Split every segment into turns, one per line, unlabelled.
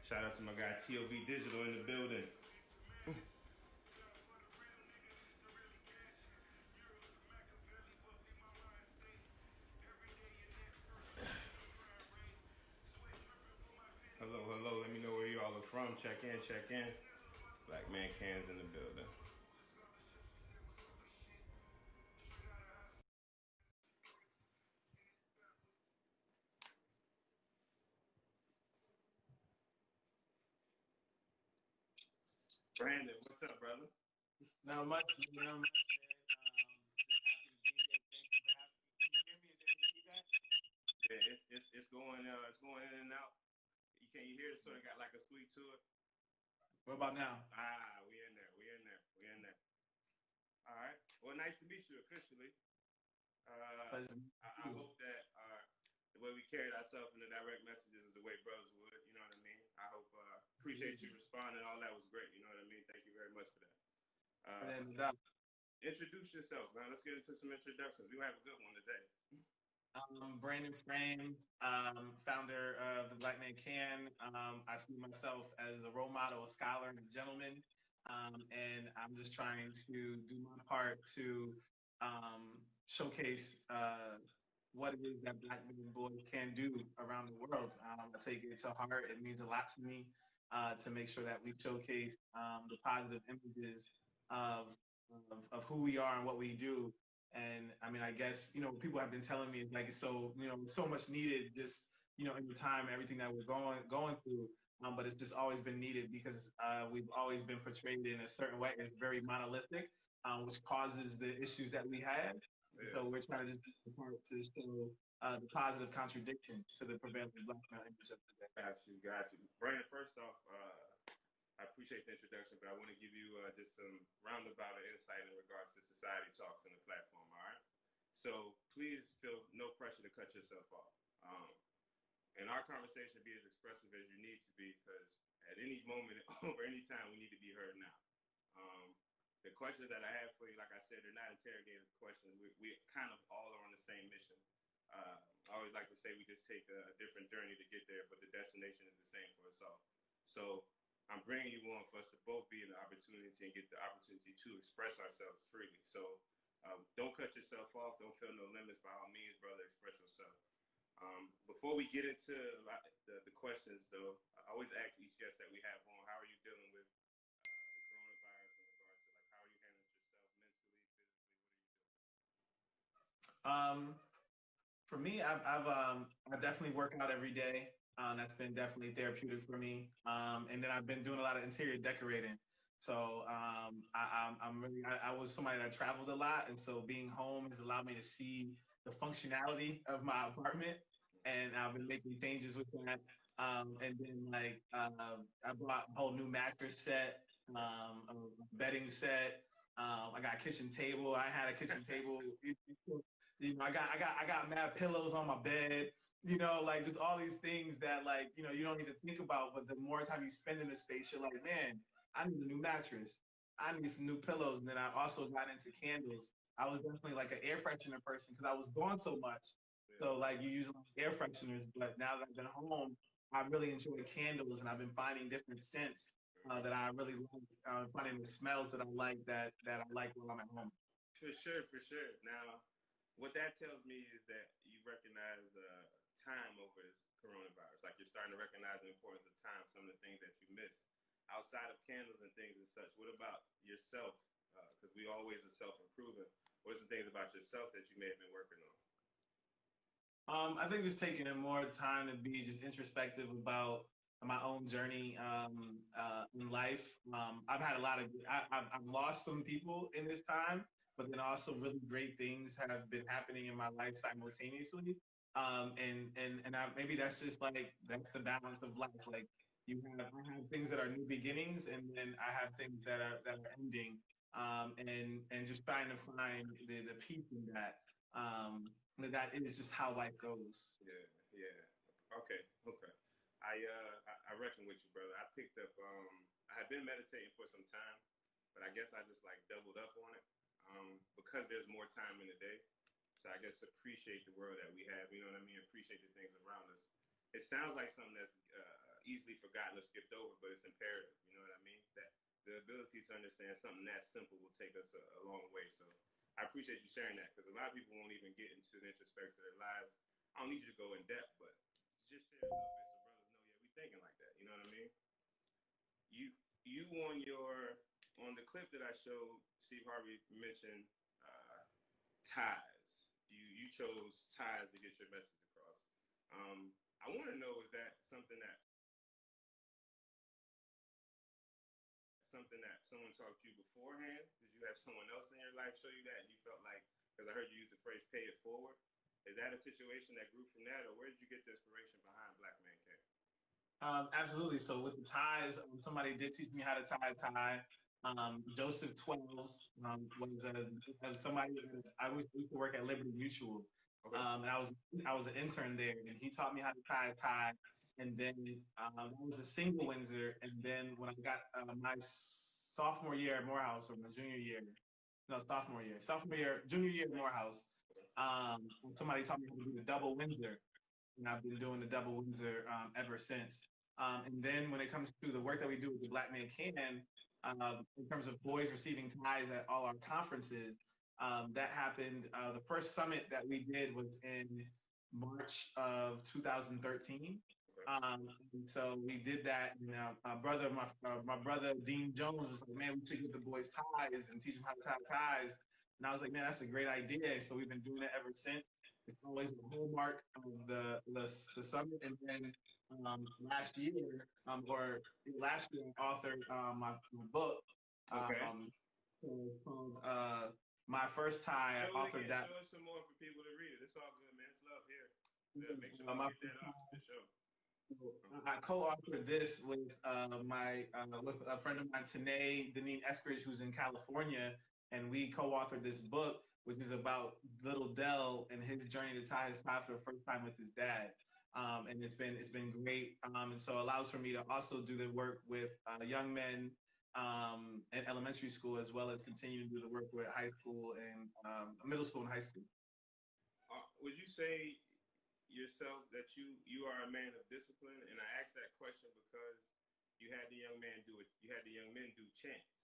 Shout out to my guy TOV Digital in the building. Hello, hello. Let me know where you all are from. Check in, check in. Black man cans in the building. Brandon, what's up, brother?
Not much, not much, man. Just happy to be here. Thank you for having me. Can you hear me? Is there any feedback?
Yeah, it's going in and out. You hear it sort of got like a squeak to it.
What about now?
We in there. We in there. All right. Well, nice to meet you officially.
Pleasure.
I hope that the way we carried ourselves in the direct messages is the way brothers would. You know what I mean? I hope appreciate you responding. All that was great. You know what I mean? Thank you very much for that.
And
Uh,
then that,
introduce yourself, man. Let's get into some introductions. We have a good one today.
Brandon Frame, founder of the Black Man Can. I see myself as a role model, a scholar, and a gentleman. And I'm just trying to do my part to showcase what it is that Black men and boys can do around the world. I take it to heart. It means a lot to me to make sure that we showcase the positive images of, of who we are and what we do. And I mean, I guess, people have been telling me like it's so, so much needed just, in the time, everything that we're going through. But it's just always been needed because we've always been portrayed in a certain way. It's very monolithic, which causes the issues that we had. And
Yeah.
so we're trying to just do the part to show the positive contradiction to the prevailing black male image of today.
Got you. Brandon, first off, I appreciate the introduction, but I want to give you just some roundabout insight in regards to society talks and the platform, all right? So please feel no pressure to cut yourself off. And our conversation be as expressive as you need to be because at any moment or any time we need to be heard now. Um, the questions that I have for you, like I said, they're not interrogative questions. We kind of all are on the same mission. I always like to say we just take a different journey to get there, but the destination is the same for us all. So I'm bringing you on for us to both be in the opportunity and get the opportunity to express ourselves freely. So don't cut yourself off. Don't feel no limits. By all means, brother, express yourself. Before we get into the questions, though, I always ask each guest that we have on, how are you dealing with the coronavirus in regards to like how are you handling yourself mentally, physically? What are you doing?
Um, for me, I definitely work out every day. That's been definitely therapeutic for me. And then I've been doing a lot of interior decorating. So I'm really I was somebody that traveled a lot, and so being home has allowed me to see the functionality of my apartment, and I've been making changes with that. And then I bought a whole new mattress set, a bedding set. I got a kitchen table. I had a kitchen table. I got mad pillows on my bed. Like just all these things that you don't even think about. But the more time you spend in the space, you're like, man, I need a new mattress. I need some new pillows. And then I also got into candles. I was definitely like an air freshener person because I was gone so much.
Yeah.
So like you use like air fresheners, but now that I've been home, I really enjoy candles, and I've been finding different scents that I really like. Finding the smells that I like that I like while I'm at home.
For sure, for sure. Now, what that tells me is that you recognize time over this coronavirus. Like you're starting to recognize the importance of time, some of the things that you miss. Outside of candles and things and such, what about yourself? Because we always are self-improving. What are some things about yourself that you may have been working on?
I think just taking more time to be just introspective about my own journey in life. I've had a lot of, I've lost some people in this time, but then also really great things have been happening in my life simultaneously. Maybe that's just like, that's the balance of life. Like I have things that are new beginnings, and then I have things that are ending. And just trying to find the peace in that. That is just how life goes.
Yeah, yeah. Okay, okay. I reckon with you, brother. I picked up. I had been meditating for some time, but I guess I just like doubled up on it because there's more time in the day. So I guess appreciate the world that we have. You know what I mean? Appreciate the things around us. It sounds like something that's easily forgotten or skipped over, but it's imperative. You know what I mean? That the ability to understand something that simple will take us a long way. So I appreciate you sharing that because a lot of people won't even get into the introspect of their lives. I don't need you to go in depth, but just share a little bit so brothers know, yeah, we thinking like that. You know what I mean? You you on the clip that I showed, Steve Harvey mentioned ties. You chose ties to get your message across. I want to know, is that something that someone taught you beforehand? Did you have someone else in your life show you that, and you felt like, because I heard you use the phrase "pay it forward"? Is that a situation that grew from that, or where did you get the inspiration behind Black Man Can?
Absolutely. So with the ties, somebody did teach me how to tie a tie. Joseph Twelves was somebody used to work at Liberty Mutual,
Okay.
and I was an intern there, and he taught me how to tie a tie. And then I was a single Windsor, and then when I got my sophomore year at Morehouse, or my junior year, no, sophomore year, junior year at Morehouse, somebody taught me how to do the double Windsor, and I've been doing the double Windsor ever since. And then when it comes to the work that we do with the Black Man Can, in terms of boys receiving ties at all our conferences, that happened. The first summit that we did was in March of 2013. And so we did that, and my brother Dean Jones was like, "Man, we should get the boys ties and teach them how to tie ties." And I was like, "Man, that's a great idea." So we've been doing it ever since. It's always the hallmark of the summit. And then last year, I authored my book.
Okay.
So it's called My First Tie. I authored that.
Show us some more for people to read it. It's all good, man. It's love here. Make sure we get that up for sure.
I co-authored this with with a friend of mine, Tanae Deneen Eskridge, who's in California, and we co-authored this book, which is about little Dell and his journey to tie his tie for the first time with his dad. And it's been great, and so it allows for me to also do the work with young men in elementary school, as well as continue to do the work with high school and middle school and high school.
Would you say yourself that you are a man of discipline? And I ask that question because you had the young men do chants,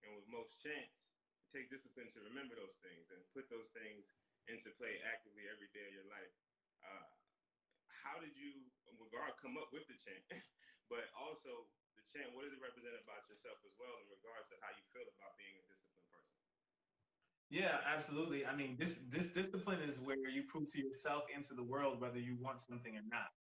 and with most chants, it takes discipline to remember those things and put those things into play actively every day of your life. How did you, come up with the chant, but also the chant? What does it represent about yourself as well in regards to how you feel about being a disciplined person?
Yeah, absolutely. I mean, this discipline is where you prove to yourself and to the world whether you want something or not,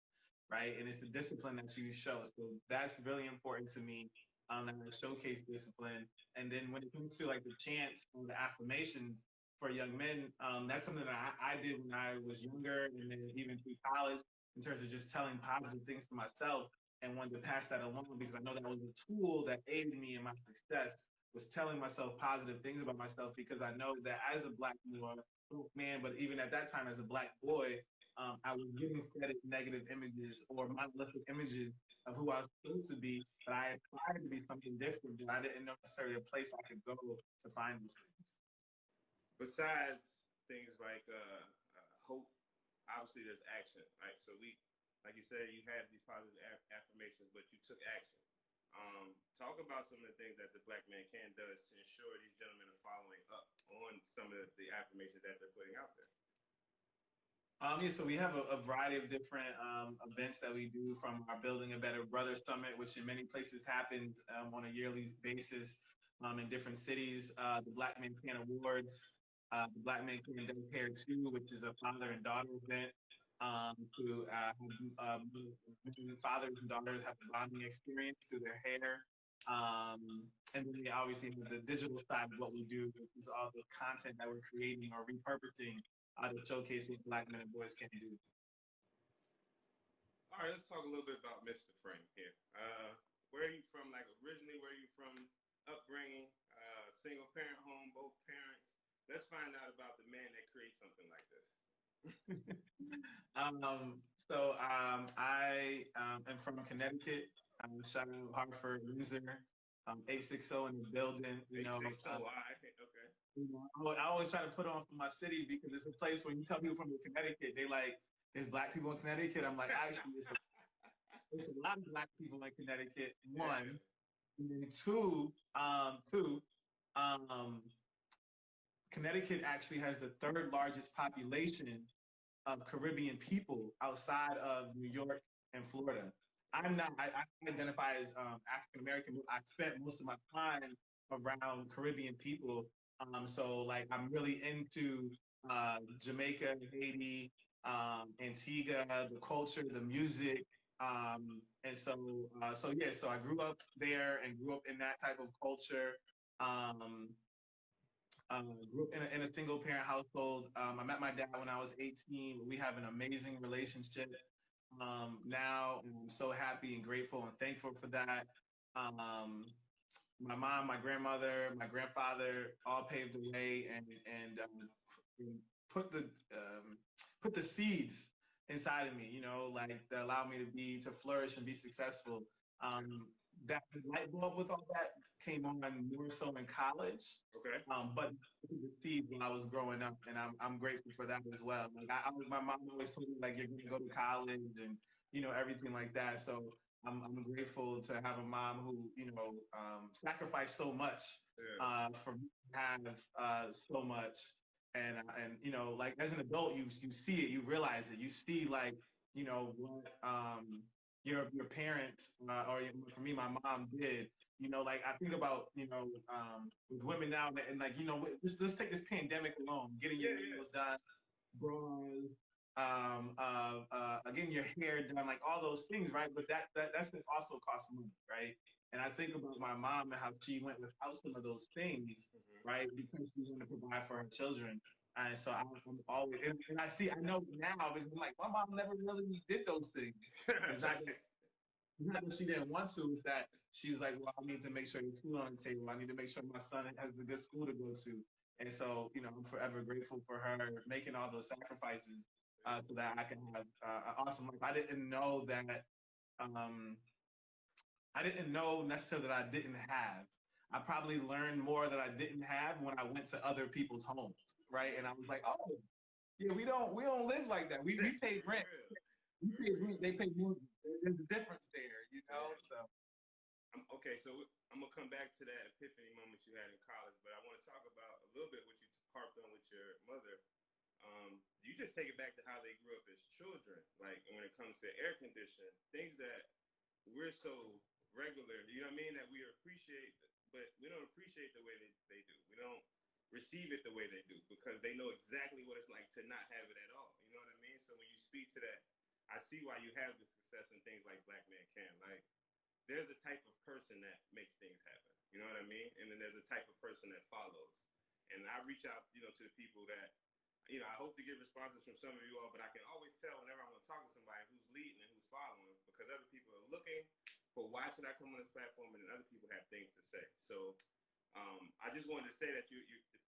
right? And it's the discipline that you show. So that's really important to me. And I showcase discipline. And then when it comes to like the chants and the affirmations for young men, that's something that I did when I was younger, and then even through college, in terms of just telling positive things to myself, and wanted to pass that along because I know that was a tool that aided me in my success, was telling myself positive things about myself, because I know that as a black man, but even at that time as a black boy, I was getting fed negative images or monolithic images of who I was supposed to be, but I aspired to be something different, but I didn't know necessarily a place I could go to find those things.
Besides things like hope, obviously there's action, right? So like you said, you had these positive affirmations, but you took action. Talk about some of the things that the Black Man Can does to ensure these gentlemen are following up on some of the affirmations that they're putting out there.
Yeah, so we have a variety of different events that we do, from our Building a Better Brother Summit, which in many places happens on a yearly basis in different cities. The Black Man Can Awards, the Black Man Can Does Hair Too, which is a father and daughter event to fathers and daughters have a bonding experience through their hair. And then we obviously have the digital side of what we do, which is all the content that we're creating or repurposing to showcase what Black men and boys can do.
All right, let's talk a little bit about Mr. Frame here. Where are you from? Like originally, where are you from? Upbringing, single parent home, both parents. Let's find out about the man that creates something like this.
I am from Connecticut. Shout out Hartford, Windsor, 860 in the building. You know,
860, okay.
You know, I always try to put on for my city because it's a place where you tell people from Connecticut, they like, there's black people in Connecticut. I'm like, actually, there's a lot of Black people in Connecticut.
Yeah.
One, and then two, um, Connecticut actually has the third largest population of Caribbean people outside of New York and Florida. I identify as African American. I spent most of my time around Caribbean people. So like I'm really into Jamaica, Haiti, Antigua, the culture, the music. So I grew up there and grew up in that type of culture. Um, Grew up in a single parent household. I met my dad when I was 18. We have an amazing relationship. Now I'm so happy and grateful and thankful for that. Um, my mom, my grandmother, my grandfather all paved the way and put the um, put the seeds inside of me, like that allow me to flourish and be successful. Um, that light bulb with all that came on more so in college,
Okay.
but the seeds when I was growing up, and I'm grateful for that as well. Like my mom always told me like you're gonna go to college and everything like that. So I'm grateful to have a mom who sacrificed so much for me to have so much. And like as an adult, you see it, you realize it, you see like what your parents or for me, my mom did. Like I think about with women now, and like let's take this pandemic alone, getting your nails done, bras, getting your hair done, like all those things, right? But that's gonna also cost money, right? And I think about my mom and how she went without some of those things, right? Because she wanted to provide for her children. And so I'm always, and I know now because I'm like, my mom never really did those things. It's not that she didn't want to, it's that she was like, well, I need to make sure there's food on the table. I need to make sure my son has a good school to go to. And so, I'm forever grateful for her making all those sacrifices so that I can have an awesome life. Um, I didn't know necessarily that I didn't have. I probably learned more that I didn't have when I went to other people's homes, right? And I was like, oh, yeah, we don't live like that. We pay rent. We pay rent. They pay mortgage. There's a difference there. So
Okay, so I'm gonna come back to that epiphany moment you had in college, but I want to talk about a little bit what you harped on with your mother. You just take it back to how they grew up as children, like when it comes to air conditioning, things that we're so regular, you know what I mean, that we appreciate, but we don't appreciate the way they do. We don't receive it the way they do because they know exactly what it's like to not have it at all. You know what I mean? So when you speak to that, I see why you have the success in things like Black Man Can. Like there's a type of person that makes things happen. You know what I mean? And then there's a type of person that follows. And I reach out, to the people that, I hope to get responses from some of you all, but I can always tell whenever I'm going to talk to somebody who's leading and who's following because other people are looking for why should I come on this platform, and then other people have things to say. So I just wanted to say that the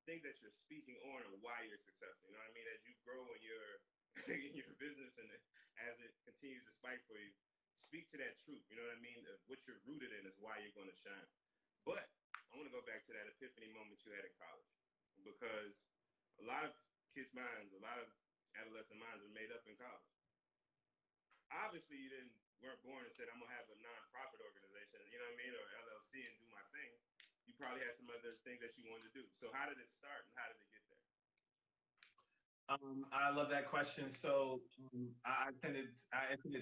things that you're speaking on and why you're successful. You know what I mean? As you grow in your in your business and as it continues to spike for you, speak to that truth. You know what I mean? What you're rooted in is why you're going to shine. But I want to go back to that epiphany moment you had in college because a lot of kids' minds, a lot of adolescent minds are made up in college. Obviously, you weren't born and said I'm gonna have a nonprofit organization, you know what I mean, or LLC and do my thing. You probably had some other things that you wanted to do. So how did it start and how did it get there?
I love that question. So I attended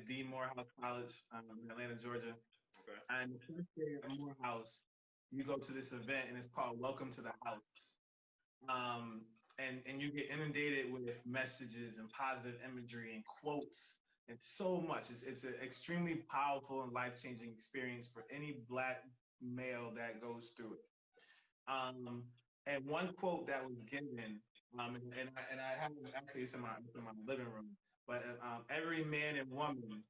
the Morehouse College in Atlanta, Georgia.
Okay.
And the first day at Morehouse, you go to this event and it's called Welcome to the House. And you get inundated with messages and positive imagery and quotes and so much. It's an extremely powerful and life-changing experience for any Black male that goes through it. And one quote that was given, and I have actually it's in my living room, but every man and woman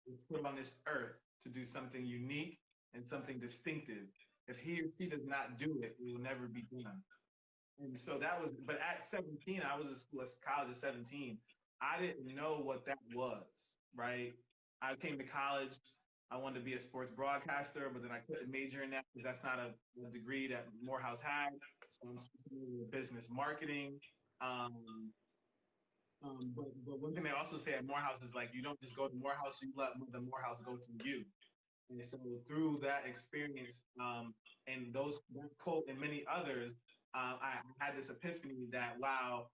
is put on this earth to do something unique and something distinctive. If he or she does not do it, it will never be done. And so but at 17, I was in school at college at 17. I didn't know what that was, right? I came to college. I wanted to be a sports broadcaster, but then I couldn't major in that because that's not a degree that Morehouse had. So I'm switching over to business marketing. Um, But one thing they also say at Morehouse is like, you don't just go to Morehouse, you let the Morehouse go to you. And so through that experience, and that quote and many others, I had this epiphany that, wow,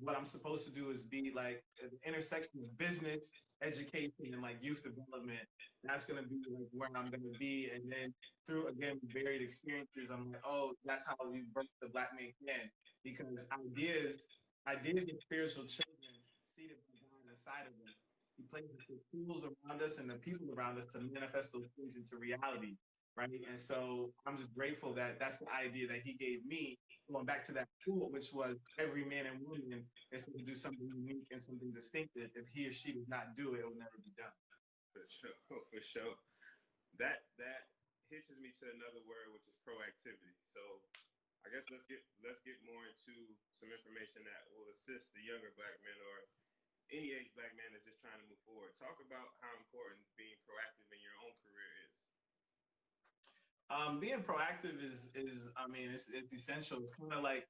what I'm supposed to do is be like at the intersection of business, education, and like youth development. That's gonna be like where I'm gonna be. And then through again varied experiences, I'm like, oh, that's how we birth the Black Man Can. Because ideas of spiritual children seated by God inside of us. He places the tools around us and the people around us to manifest those things into reality, right? And so I'm just grateful that that's the idea that he gave me, going back to that quote, which was every man and woman is going to do something unique and something distinctive. If he or she does not do it, it will never be done.
For sure, for sure. That hitches me to another word, which is proactivity. So I guess let's get more into some information that will assist the younger Black men or any age Black man that's just trying to move forward. Talk about how important being proactive in your own career is.
Being proactive is I mean it's essential. It's kind of like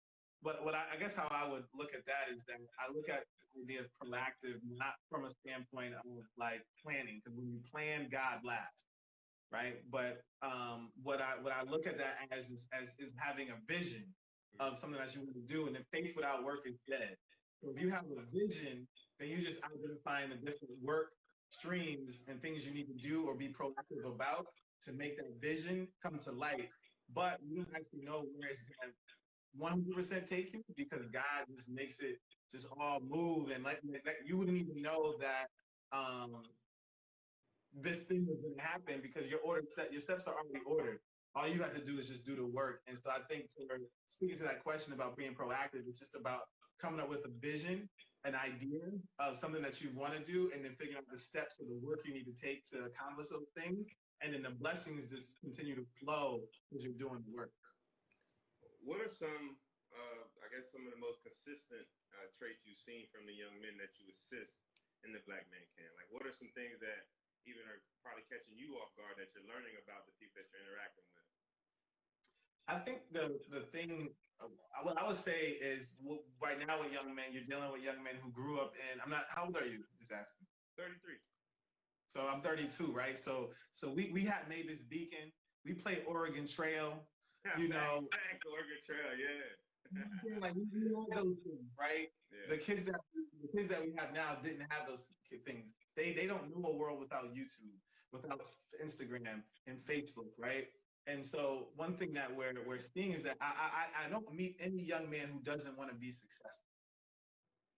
I guess how I would look at that is that I look at the idea of proactive not from a standpoint of like planning, because when you plan, God laughs, right? But what I look at that as having a vision of something that you want to do, and then faith without work is dead. So if you have a vision, then you just identifying the different work streams and things you need to do or be proactive about to make that vision come to light. But you don't actually know where it's going to 100% take you, because God just makes it just all move, and like you wouldn't even know that this thing was going to happen because your steps are already ordered. All you have to do is just do the work. And so I think for speaking to that question about being proactive, it's just about coming up with a vision, an idea of something that you want to do, and then figuring out the steps of the work you need to take to accomplish those things. And then the blessings just continue to flow as you're doing the work.
What are some, I guess, some of the most consistent traits you've seen from the young men that you assist in the Black Man Can? Like, what are some things that even are probably catching you off guard that you're learning about the people that you're interacting with?
I think the thing, what I would say is, right now with young men, you're dealing with young men who grew up in. I'm not. How old are you? Just asking.
33.
So I'm 32, right? So we had Mavis Beacon. We played Oregon Trail. You know,
exactly, Oregon Trail, yeah.
like we had those things, right?
Yeah.
The kids that we have now didn't have those things. They don't know a world without YouTube, without Instagram and Facebook, right? And so one thing that we're seeing is that I don't meet any young man who doesn't want to be successful.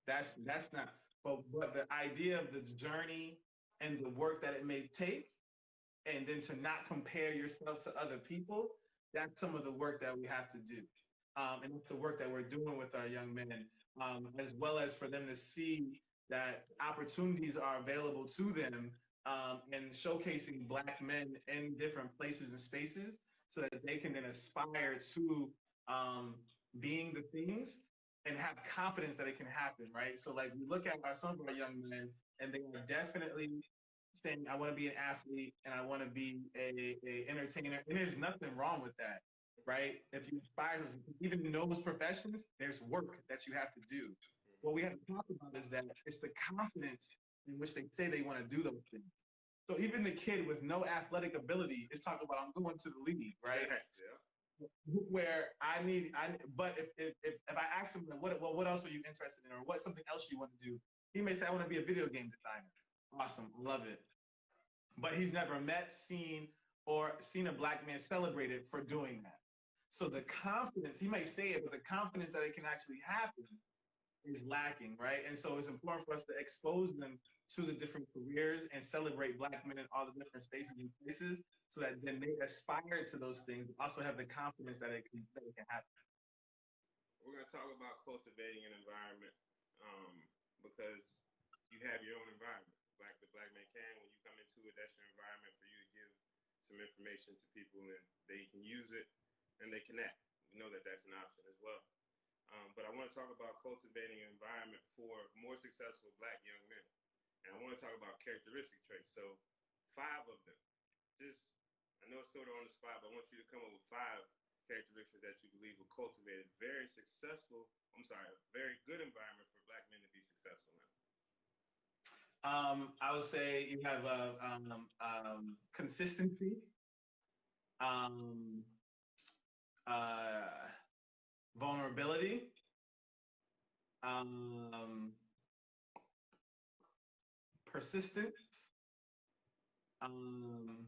That's not. But the idea of the journey and the work that it may take, and then to not compare yourself to other people, that's some of the work that we have to do. And it's the work that we're doing with our young men, as well as for them to see that opportunities are available to them, and showcasing Black men in different places and spaces so that they can then aspire to being the things and have confidence that it can happen, right? So like we look at some of our young men, and they are definitely saying, I want to be an athlete and I want to be a entertainer. And there's nothing wrong with that, right? If you aspire to, even in those professions, there's work that you have to do. What we have to talk about is that it's the confidence in which they say they want to do those things. So even the kid with no athletic ability is talking about, I'm going to the league, right?
Yeah.
Where but if I ask him, what else are you interested in, or what's something else you want to do, he may say, I want to be a video game designer. Awesome, love it. But he's never met, seen a Black man celebrated for doing that. So the confidence, he may say it, but the confidence that it can actually happen is lacking, right? And so it's important for us to expose them to the different careers and celebrate Black men in all the different spaces and places, so that then they aspire to those things, also have the confidence that it can happen.
We're going to talk about cultivating an environment, because you have your own environment. The Black Man Can, when you come into it, that's your environment for you to give some information to people, and they can use it and they connect. We know that that's an option as well. But I want to talk about cultivating an environment for more successful Black young men. And I want to talk about characteristic traits. So 5 of them. I know it's sort of on the spot, but I want you to come up with 5 characteristics that you believe will cultivate a very good environment for Black men to be
I would say you have consistency, um, uh, vulnerability, um, persistence. Um,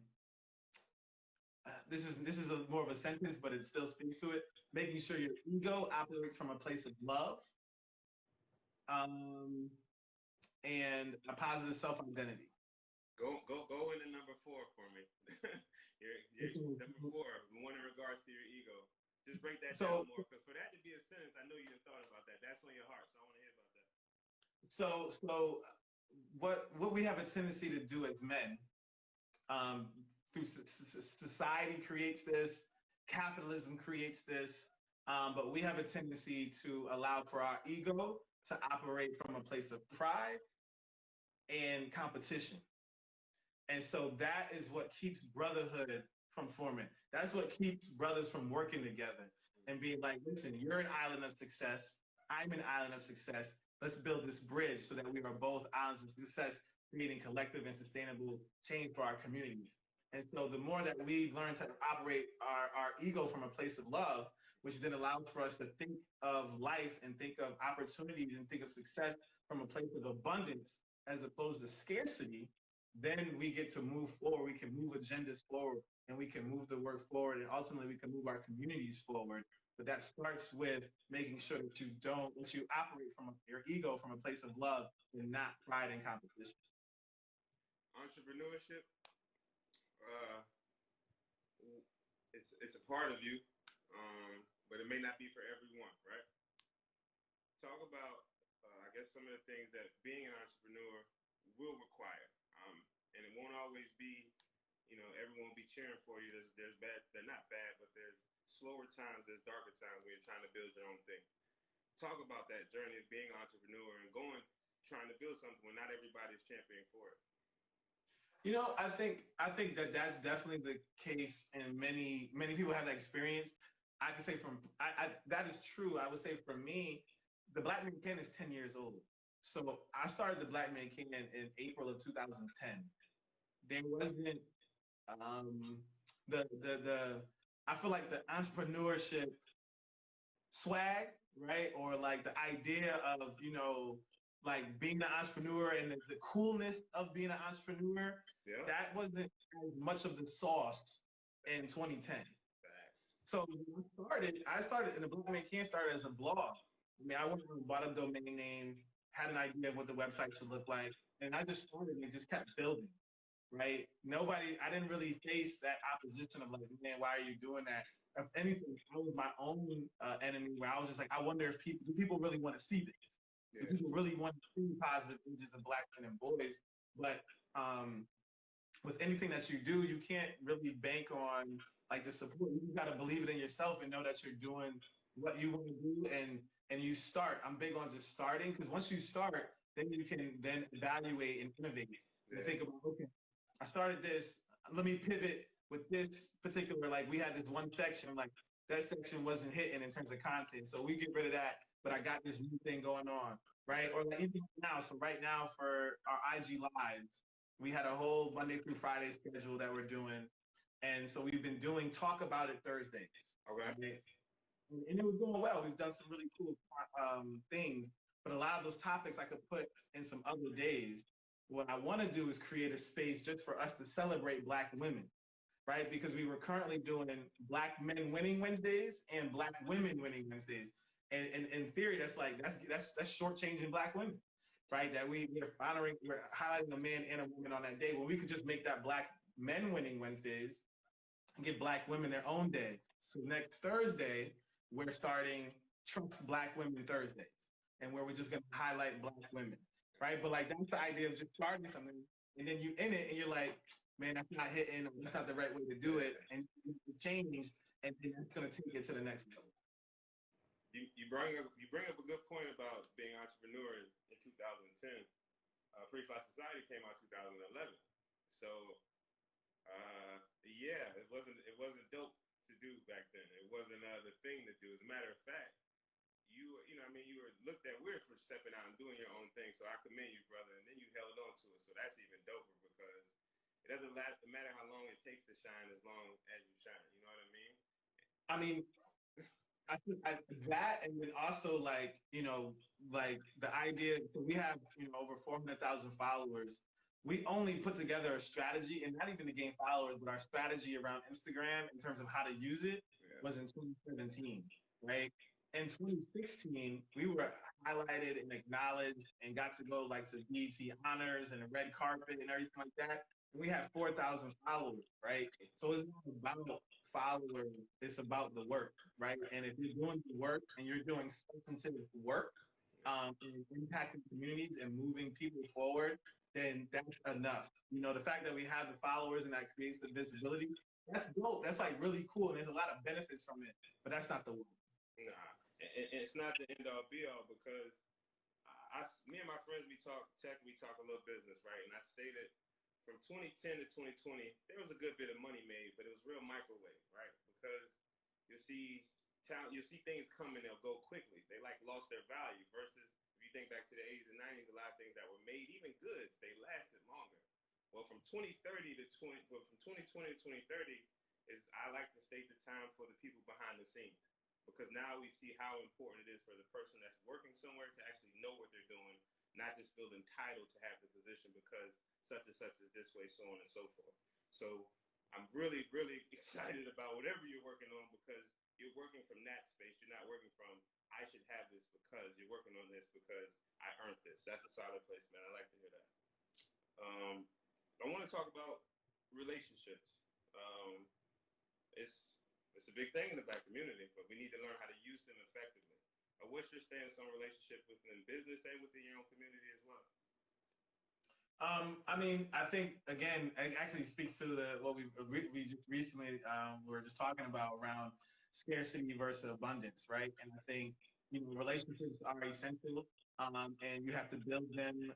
this is more of a sentence, but it still speaks to it. Making sure your ego operates from a place of love, um, and a positive self-identity.
Go into number 4 for me. Your number 4, one in regards to your ego. Just break that
So,
down more, because for that to be a sentence, I know you didn't thought about that. That's on your heart, so I want to hear about that.
what we have a tendency to do as men, um, through society creates this, capitalism creates this, but we have a tendency to allow for our ego to operate from a place of pride and competition. And so that is what keeps brotherhood from forming. That's what keeps brothers from working together and being like, listen, you're an island of success. I'm an island of success. Let's build this bridge so that we are both islands of success, creating collective and sustainable change for our communities. And so the more that we learn to operate our ego from a place of love, which then allows for us to think of life and think of opportunities and think of success from a place of abundance as opposed to scarcity, then we get to move forward. We can move agendas forward, and we can move the work forward, and ultimately we can move our communities forward. But that starts with making sure that you operate from your ego from a place of love and not pride and competition.
Entrepreneurship, uh, it's a part of you, but it may not be for everyone, right? Talk about, I guess, some of the things that being an entrepreneur will require, and it won't always be, everyone will be cheering for you. There's bad, they're not bad, but there's slower times, there's darker times when you're trying to build your own thing. Talk about that journey of being an entrepreneur and trying to build something when not everybody's championing for it.
I think that that's definitely the case, and many people have that experience. I can say that is true. I would say for me, the Black Man Can is 10 years old. So I started the Black Man Can in April of 2010. There wasn't um, the I feel like the entrepreneurship swag, right? Or like the idea of, like being an entrepreneur and the coolness of being an entrepreneur,
Yeah.
that wasn't as much of the sauce in 2010. So when I started, and the Black Man Can started as a blog. I mean, I went and bought a domain name, had an idea of what the website should look like, and I just started and just kept building, right? I didn't really face that opposition of like, man, why are you doing that? If anything, I was my own enemy, where I was just like, I wonder if do people really want to see this? Yeah. Do people really want to see positive images of Black men and boys? But with anything that you do, you can't really bank on like the support. You just got to believe it in yourself and know that you're doing what you want to do, and you start. I'm big on just starting, because once you start, then you can then evaluate and innovate. Yeah. And think about, okay, I started this. Let me pivot with this particular, like we had this one section, like that section wasn't hitting in terms of content. So we get rid of that, but I got this new thing going on, right? Or like even now, so right now for our IG lives, we had a whole Monday through Friday schedule that we're doing. And so we've been doing Talk About It Thursdays.
Okay.
Right? And it was going well. We've done some really cool things, but a lot of those topics I could put in some other days. What I want to do is create a space just for us to celebrate Black women, right? Because we were currently doing Black Men Winning Wednesdays and Black Women Winning Wednesdays. And in theory, that's shortchanging Black women, right? That we're highlighting a man and a woman on that day. Well, we could just make that Black Men Winning Wednesdays and give Black women their own day. So next Thursday, we're starting Trust Black Women Thursdays, and where we're just going to highlight Black women, right? But like that's the idea of just starting something, and then you in it, and you're like, man, that's not hitting, or that's not the right way to do it, and you change, and then that's going to take it to the next level.
You bring up a good point about being an entrepreneur in 2010. Free Fly Society came out 2011, so yeah, it wasn't dope to do back then. It wasn't the thing to do. As a matter of fact, you you know, I mean, you were looked at weird for stepping out and doing your own thing. So I commend you, brother. And then you held on to it. So that's even doper because it doesn't matter how long it takes to shine as long as you shine. You know what I mean?
I mean, I think that, and then also like, you know, like the idea, so we have, you know, over 400,000 followers. We only put together a strategy, and not even to gain followers, but our strategy around Instagram in terms of how to use it was in 2017, right? In 2016, we were highlighted and acknowledged and got to go like to BET honors and a red carpet and everything like that. And we had 4,000 followers, right? So it's not about followers, it's about the work, right? And if you're doing the work and you're doing substantive work, and impacting communities and moving people forward, then that's enough. You know, the fact that we have the followers and that creates the visibility, that's dope. That's like really cool. And there's a lot of benefits from it, but that's not the one.
Nah, it's not the end all be all because me and my friends, we talk tech, we talk a little business, right? And I stated from 2010 to 2020, there was a good bit of money made, but it was real microwave, right? Because you'll see things come and they'll go quickly. They like lost their value versus if you think back to the 80s and 90s, a lot of things that were made, even goods, they lasted longer. Well, from 2020 to 2030 is I like to state the time for the people behind the scenes because now we see how important it is for the person that's working somewhere to actually know what they're doing, not just feel entitled to have the position because such and such is this way, so on and so forth. So I'm really, really excited about whatever you're working on because you're working from that space. You're not working from, I should have this because you're working on this because I earned this. That's a solid place, man. I like to hear that. I want to talk about relationships. It's a big thing in the Black community, but we need to learn how to use them effectively. What's your stance on relationships within business and within your own community as well?
I mean, I think again, it actually speaks to what we just recently were just talking about around scarcity versus abundance, right? And I think relationships are essential, and you have to build them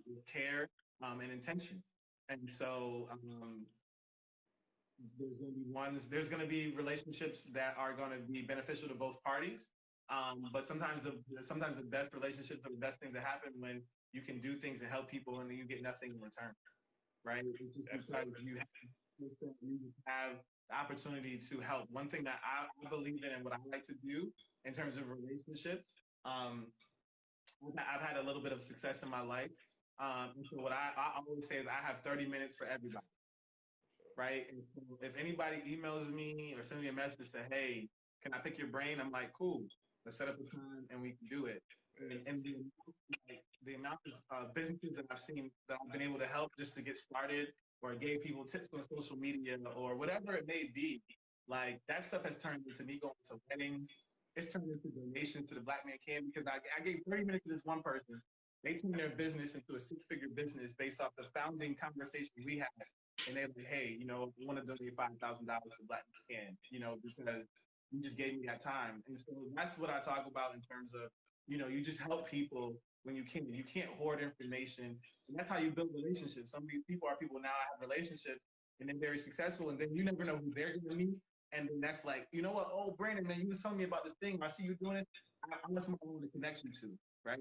with care and intention. And so there's going to be relationships that are going to be beneficial to both parties. But sometimes the best relationships are the best things that happen when you can do things and help people and then you get nothing in return, right? It's just because you just have the opportunity to help. One thing that I believe in and what I like to do in terms of relationships, I've had a little bit of success in my life. And so what I always say is I have 30 minutes for everybody, right? And so if anybody emails me or sends me a message and say, hey, can I pick your brain? I'm like, cool, let's set up a time and we can do it. And the amount of businesses that I've seen that I've been able to help just to get started or gave people tips on social media or whatever it may be, like that stuff has turned into me going to weddings. It's turned into donations to the Black Man Can because I gave 30 minutes to this one person. They turned their business into a six-figure business based off the founding conversation we had. And they're like, hey, I want to donate $5,000 to Black Man Can, because you just gave me that time. And so that's what I talk about in terms of, you just help people when you can. You can't hoard information. And that's how you build relationships. Some of these people are people now have relationships and they're very successful. And then you never know who they're going to meet. And then that's like, you know what? Oh, Brandon, man, you was telling me about this thing. I see you doing it. I want somebody I want to connect you to, right?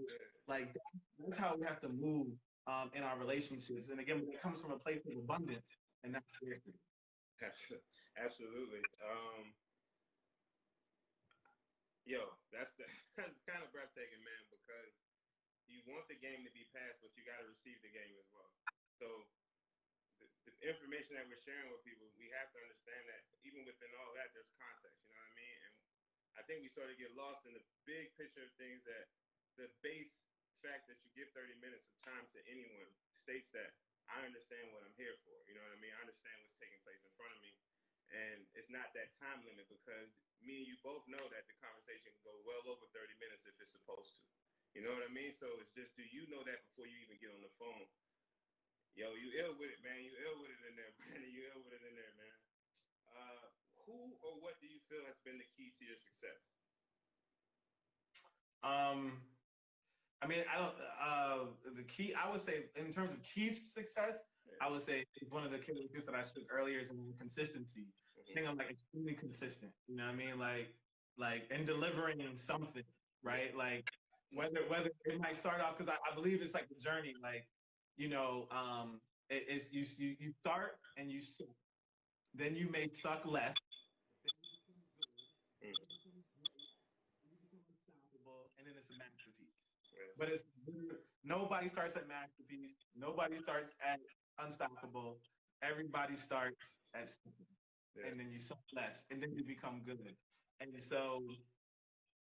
Like that's how we have to move in our relationships. And again, it comes from a place of abundance and not scarcity.
Absolutely. That's kind of breathtaking, man, because you want the game to be passed, but you got to receive the game as well. So the information that we're sharing with people, we have to understand that even within all that, there's context, you know what I mean? And I think we sort of get lost in the big picture of things that the base fact that you give 30 minutes of time to anyone states that I understand what I'm here for. You know what I mean? I understand what's taking place in front of me. And it's not that time limit because me and you both know that the conversation can go well over 30 minutes if it's supposed to. You know what I mean? So it's just, do you know that before you even get on the phone? Yo, you ill with it, man. You ill with it in there, Brandon. You ill with it in there, man. Who or what do you feel has been the key to your success?
I mean, I don't. The key, I would say, in terms of keys to success, I would say one of the characteristics that I said earlier is consistency. I think I'm like extremely consistent. You know what I mean? Like in delivering something. right? Like whether it might start off, because I believe it's like the journey, like, it's you start and you suck, then you may suck less, then you become good,
Mm.
then it becomes great, then you become unstoppable, and then it's a masterpiece.
Yeah.
But it's nobody starts at masterpiece, nobody starts at unstoppable, everybody starts at simple,
Yeah.
and then you suck less, and then you become good. And so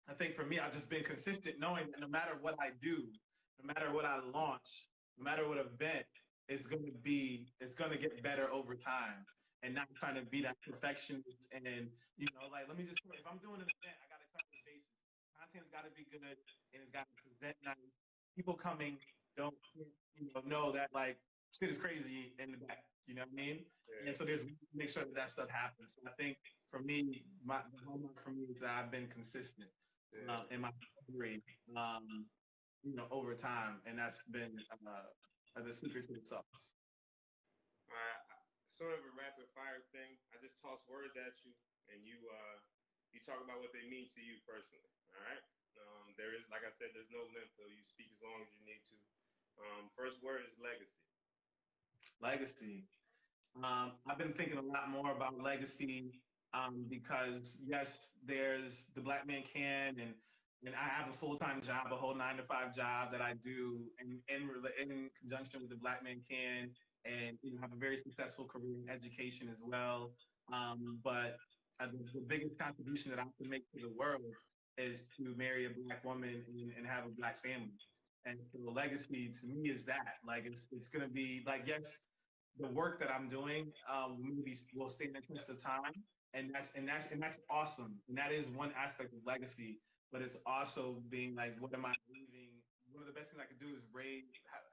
I think for me, I've just been consistent knowing that no matter what I do, no matter what I launch, no matter what event, it's going to get better over time, and not trying to be that perfectionist. And, like, let me just, if I'm doing an event, I got to cover the bases. Content's got to be good, and it's got to present nice. People coming don't, know that, like, shit is crazy in the back. You know what I mean?
Yeah.
And so there's make sure that stuff happens. So I think for me, the hallmark for me is that I've been consistent in my career, over time, and that's been the secret to the sauce.
All right. Sort of a rapid fire thing. I just toss words at you, and you talk about what they mean to you personally. All right. There is, like I said, there's no limit, so you speak as long as you need to. First word is legacy.
Legacy. I've been thinking a lot more about legacy because yes, there's the Black Man Can, and I have a full-time job, a whole 9 to 5 job that I do in conjunction with the Black Man Can, and have a very successful career in education as well. But the biggest contribution that I can make to the world is to marry a Black woman and have a Black family. And so the legacy to me is that, like, it's gonna be like, yes, the work that I'm doing maybe will stand the test of time, and that's awesome. And that is one aspect of legacy, but it's also being like, what am I leaving? One of the best things I could do is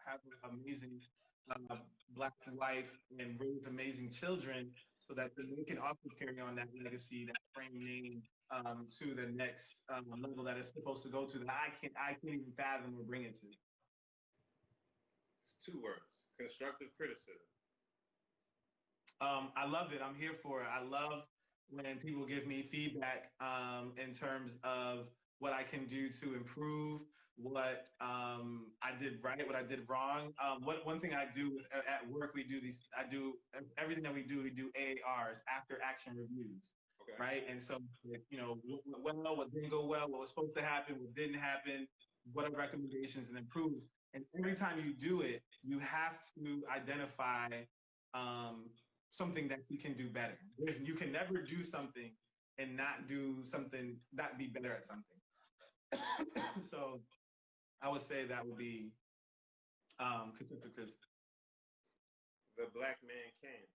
have an amazing uh, Black wife and raise amazing children, so that they can also carry on that legacy, that brand name to the next level that it's supposed to go to, that I can't even fathom or bring it to.
It's two words. Constructive criticism.
I love it. I'm here for it. I love when people give me feedback in terms of what I can do to improve, what I did right, what I did wrong. One thing I do at work, we do these. I do everything that we do. We do AARs, after action reviews,
Okay.
right? And so, what went well, what didn't go well, what was supposed to happen, what didn't happen, what are recommendations and improves. And every time you do it, you have to identify um, something that you can do better. You can never do something and not be better at something. So I would say that would be constructive criticism.
The Black Man Can.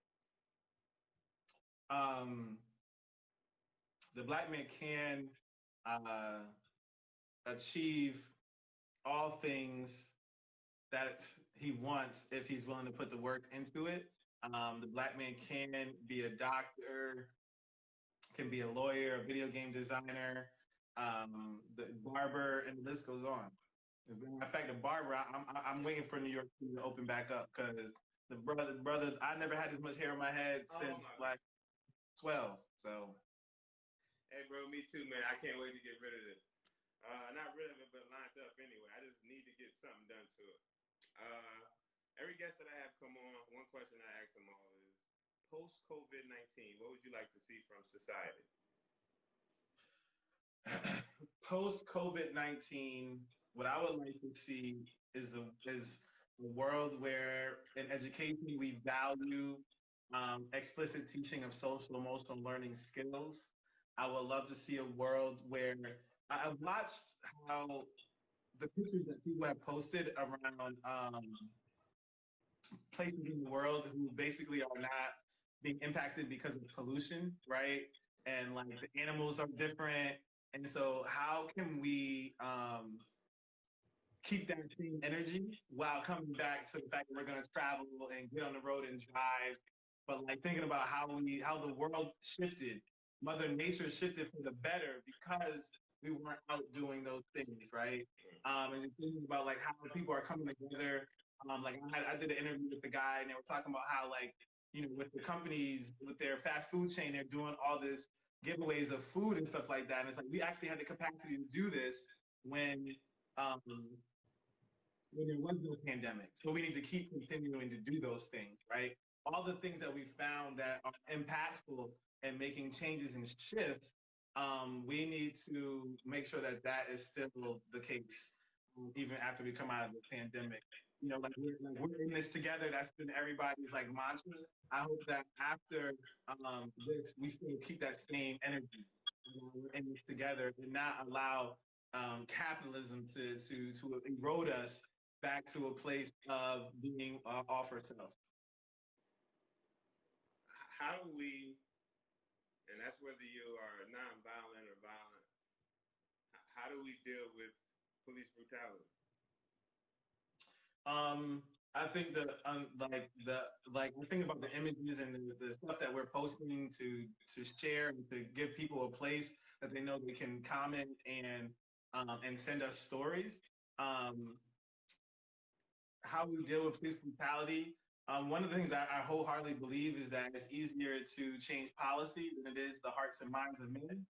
Um, the Black man can uh, achieve all things that he wants if he's willing to put the work into it. The Black man can be a doctor, can be a lawyer, a video game designer, the barber, and the list goes on. In fact, the barber, I'm waiting for New York City to open back up, because the brother, I never had this much hair on my head since like 12. So,
hey, bro, me too, man. I can't wait to get rid of this. Not rid of it, but lined up anyway. I just need to get something done to it. Every guest that I have come on, one question I ask them all is, post COVID-19, what would you like to see from society?
post COVID-19, what I would like to see is a world where in education we value explicit teaching of social emotional learning skills. I would love to see a world where I've watched how the pictures that people have posted around places in the world who basically are not being impacted because of pollution, right? And like the animals are different. And so, how can we keep that same energy while coming back to the fact that we're going to travel and get on the road and drive? But like thinking about how the world shifted, Mother Nature shifted for the better because we weren't out doing those things, right? And thinking about like how people are coming together. Like I did an interview with the guy, and they were talking about how, like, with the companies, with their fast food chain, they're doing all this giveaways of food and stuff like that. And it's like we actually had the capacity to do this when um, when there was no pandemic. So we need to keep continuing to do those things, right? All the things that we found that are impactful and making changes and shifts, we need to make sure that that is still the case, even after we come out of the pandemic. You know, we're in this together. That's been everybody's like mantra. I hope that after this, we still keep that same energy. You know, we're in this together and not allow capitalism to erode us back to a place of being off ourselves.
How do we, and that's whether you are nonviolent or violent, how do we deal with police brutality?
I think I think about the images and the stuff that we're posting to share and to give people a place that they know they can comment and send us stories. Um, how we deal with police brutality. One of the things I wholeheartedly believe is that it's easier to change policy than it is the hearts and minds of men.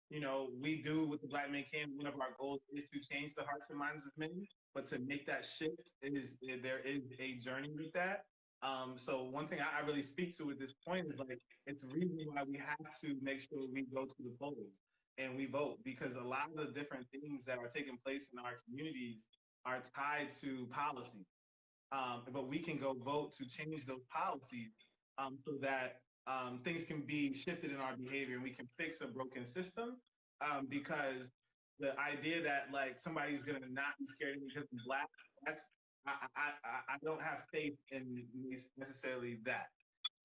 You know, we do with the Black Men Can. One of our goals is to change the hearts and minds of men, but to make that shift there is a journey with that. So one thing I really speak to at this point is like it's the reason why we have to make sure we go to the polls and we vote because a lot of the different things that are taking place in our communities are tied to policy. But we can go vote to change those policies so that things can be shifted in our behavior and we can fix a broken system. Because the idea that like somebody's gonna not be scared of me because I'm black, that's I don't have faith in necessarily that,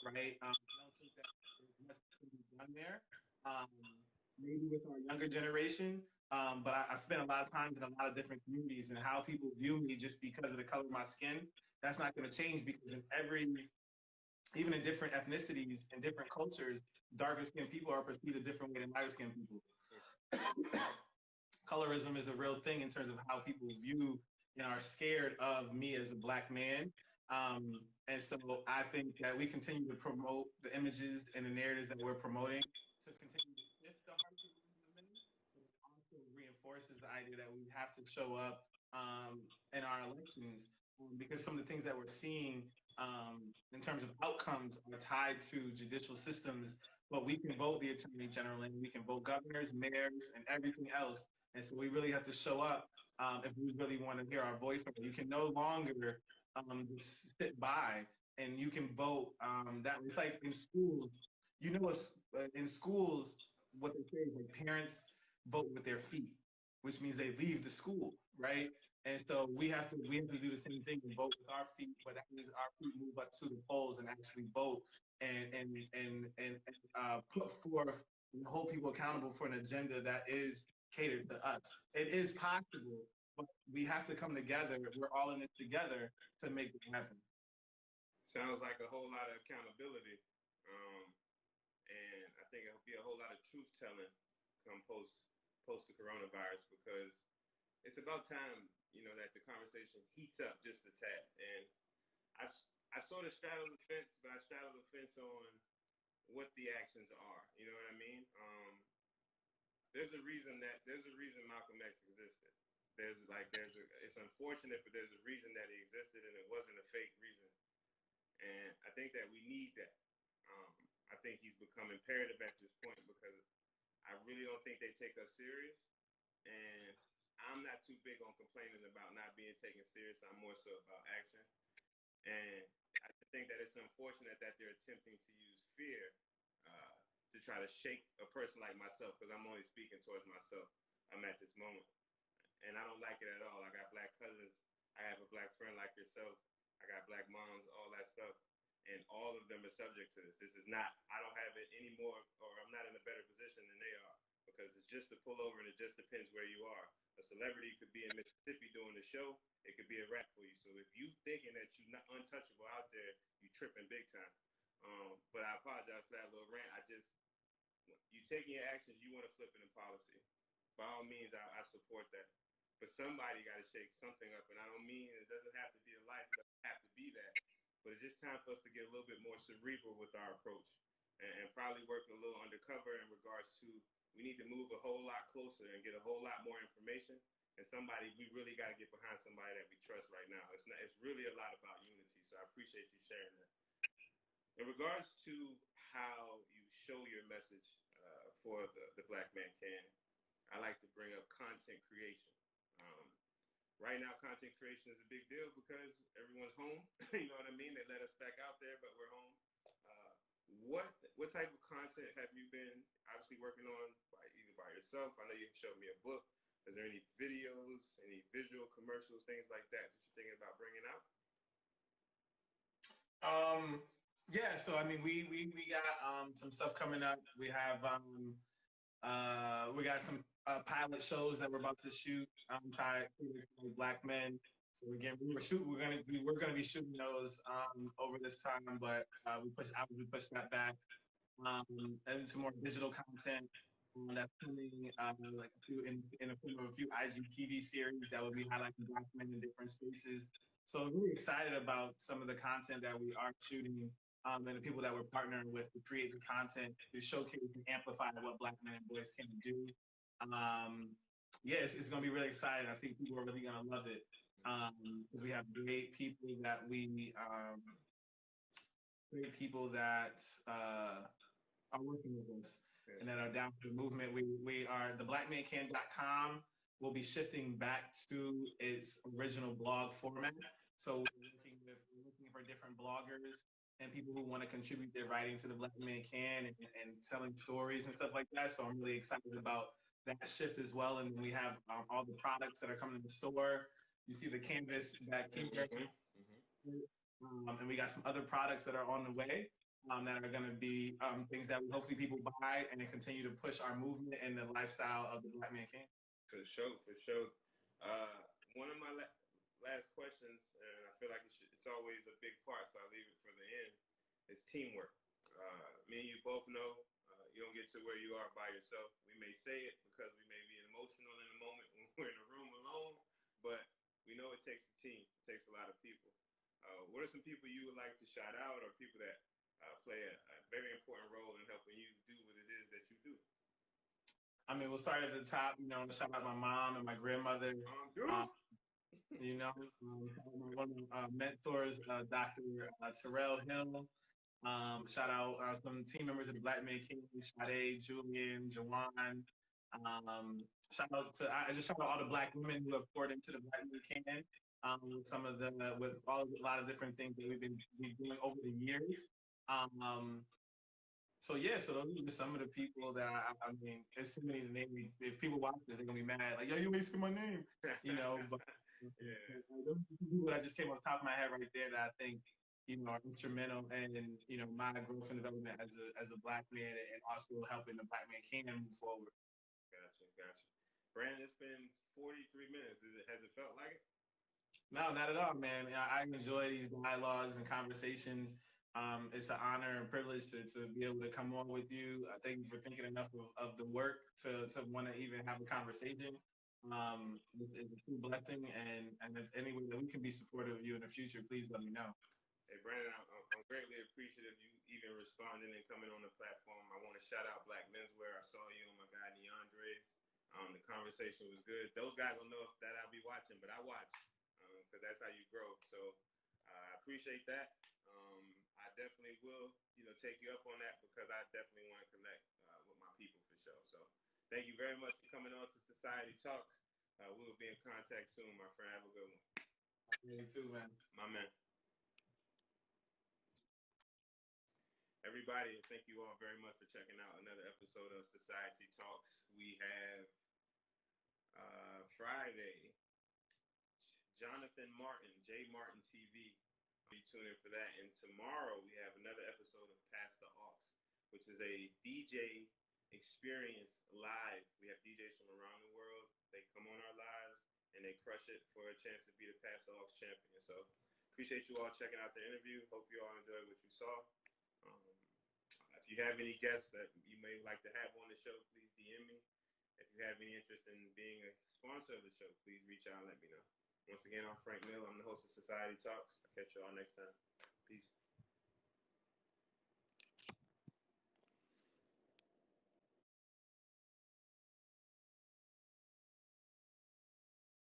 right? I don't think that there's much to be done there. Um, Maybe with our younger generation, but I spent a lot of times in a lot of different communities and how people view me just because of the color of my skin. That's not going to change because even in different ethnicities and different cultures, darker skinned people are perceived a different way than lighter skinned people. Colorism is a real thing in terms of how people view and are scared of me as a black man. And so I think that we continue to promote the images and the narratives that we're promoting to continue to shift the hearts of men, but it also reinforces the idea that we have to show up in our elections because some of the things that we're seeing in terms of outcomes are tied to judicial systems, but we can vote the attorney general and we can vote governors, mayors, and everything else. And so we really have to show up if we really want to hear our voice. You can no longer just sit by and you can vote. That it's like in schools, you know, in schools, what they say is like parents vote with their feet, which means they leave the school, right? And so we have to do the same thing and vote with our feet, but that means our feet move us to the polls and actually vote and put forth and hold people accountable for an agenda that is catered to us. It is possible, but we have to come together. We're all in this together to make it happen.
Sounds like a whole lot of accountability, um, and I think it'll be a whole lot of truth telling come post the coronavirus because it's about time that the conversation heats up just a tad. And I I sort of straddle the fence, but I straddle the fence on what the actions are. You know what I mean? There's a reason Malcolm X existed. It's unfortunate, but there's a reason that he existed, and it wasn't a fake reason. And I think that we need that. Um, I think he's become imperative at this point because I really don't think they take us serious. And I'm not too big on complaining about not being taken serious. I'm more so about action. And I just think that it's unfortunate that they're attempting to use fear uh, to try to shake a person like myself because I'm only speaking towards myself. I'm at this moment. And I don't like it at all. I got black cousins. I have a black friend like yourself. I got black moms, all that stuff. And all of them are subject to this. This is not, I don't have it anymore, or I'm not in a better position than they are because it's just a pullover and it just depends where you are. A celebrity could be in Mississippi doing the show. It could be a rap for you. So if you thinking that you're not untouchable out there, you tripping big time. But I apologize for that little rant. You taking your actions, you want to flip it in policy. By all means, I support that. But somebody got to shake something up. And I don't mean it doesn't have to be a life. It doesn't have to be that. But it's just time for us to get a little bit more cerebral with our approach and probably work a little undercover in regards to we need to move a whole lot closer and get a whole lot more information and somebody we really got to get behind somebody that we trust right now. It's really a lot about unity. So I appreciate you sharing that. In regards to how you show your message for the Black Man Can, I like to bring up content creation. Um, right now, content creation is a big deal because everyone's home. You know what I mean? They let us back out there, but we're home. Uh, what type of content have you been obviously working on either by yourself? I know you showed me a book. Is there any videos, any visual commercials, things like that you're thinking about bringing out?
Yeah, so I mean, we got some stuff coming up. We got some pilot shows that we're about to shoot. Try Black Men. So again, we're gonna be shooting those over this time, but we pushed that back. And some more digital content that's coming, like in the form of a few IGTV series that will be highlighting Black men in different spaces. So I'm really excited about some of the content that we are shooting, and the people that we're partnering with to create the content to showcase and amplify what Black men and boys can do. Yeah, it's going to be really exciting. I think people are really going to love it because we have great people that are working with us and that are down for the movement. We are the blackmancan.com will be shifting back to its original blog format. So we're looking for different bloggers and people who want to contribute their writing to the Black Man Can and telling stories and stuff like that. So I'm really excited about that shift as well. And we have all the products that are coming to the store. You see the canvas back here. And we got some other products that are on the way that are going to be things that hopefully people buy and continue to push our movement and the lifestyle of the Black Man Can.
For sure. One of my last questions, and I feel like it's always a big part, so I'll leave it for the end, is teamwork. Me and you both know you don't get to where you are by yourself. We may say it because we may be emotional in the moment when we're in a room alone, but we know it takes a team. It takes a lot of people. What are some people you would like to shout out, or people that play a very important role in helping you do what it is that you do?
I mean, we'll start at the top. Shout out my mom and my grandmother. One of my mentors, Dr. Terrell Hill. Shout out some team members of the Black Man Can, Sade, Julian, Jawan. I just shout out all the Black women who have poured into the Black Man Can. With a lot of different things that we've been doing over the years. So those are just some of the people that I mean, there's too many to name. If people watch this, they're gonna be mad, like, yo, you wasting my name, But those are people that just came off the top of my head right there that I think are instrumental in my growth and development as a Black man and also helping the Black Man Can move forward.
Gotcha. Brandon, it's been 43 minutes. Has it felt like it?
No, not at all, man. I enjoy these dialogues and conversations. It's an honor and privilege to be able to come on with you. I thank you for thinking enough of the work to want to even have a conversation. It's a true blessing, and if any way that we can be supportive of you in the future, please let me know.
Hey, Brandon, I'm greatly appreciative you even responding and coming on the platform. I want to shout out Black Menswear. I saw you and my guy Neandres. The conversation was good. Those guys don't know if that I'll be watching, but I watch because that's how you grow. So I appreciate that. I definitely will, take you up on that because I definitely want to connect with my people for sure. So thank you very much for coming on to Society Talks. We will be in contact soon, my friend. Have a good one.
You too, man.
My man. Everybody, thank you all very much for checking out another episode of Society Talks. We have Friday, Jonathan Martin, J Martin TV. Be tuned in for that. And tomorrow we have another episode of Pass the Aux, which is a DJ experience live. We have DJs from around the world. They come on our lives and they crush it for a chance to be the Pass the Aux champion. So appreciate you all checking out the interview. Hope you all enjoyed what you saw. If you have any guests that you may like to have on the show, please DM me. If you have any interest in being a sponsor of the show, please reach out and let me know. Once again, I'm Frank Mill. I'm the host of Society Talks. I'll catch you all next time. Peace.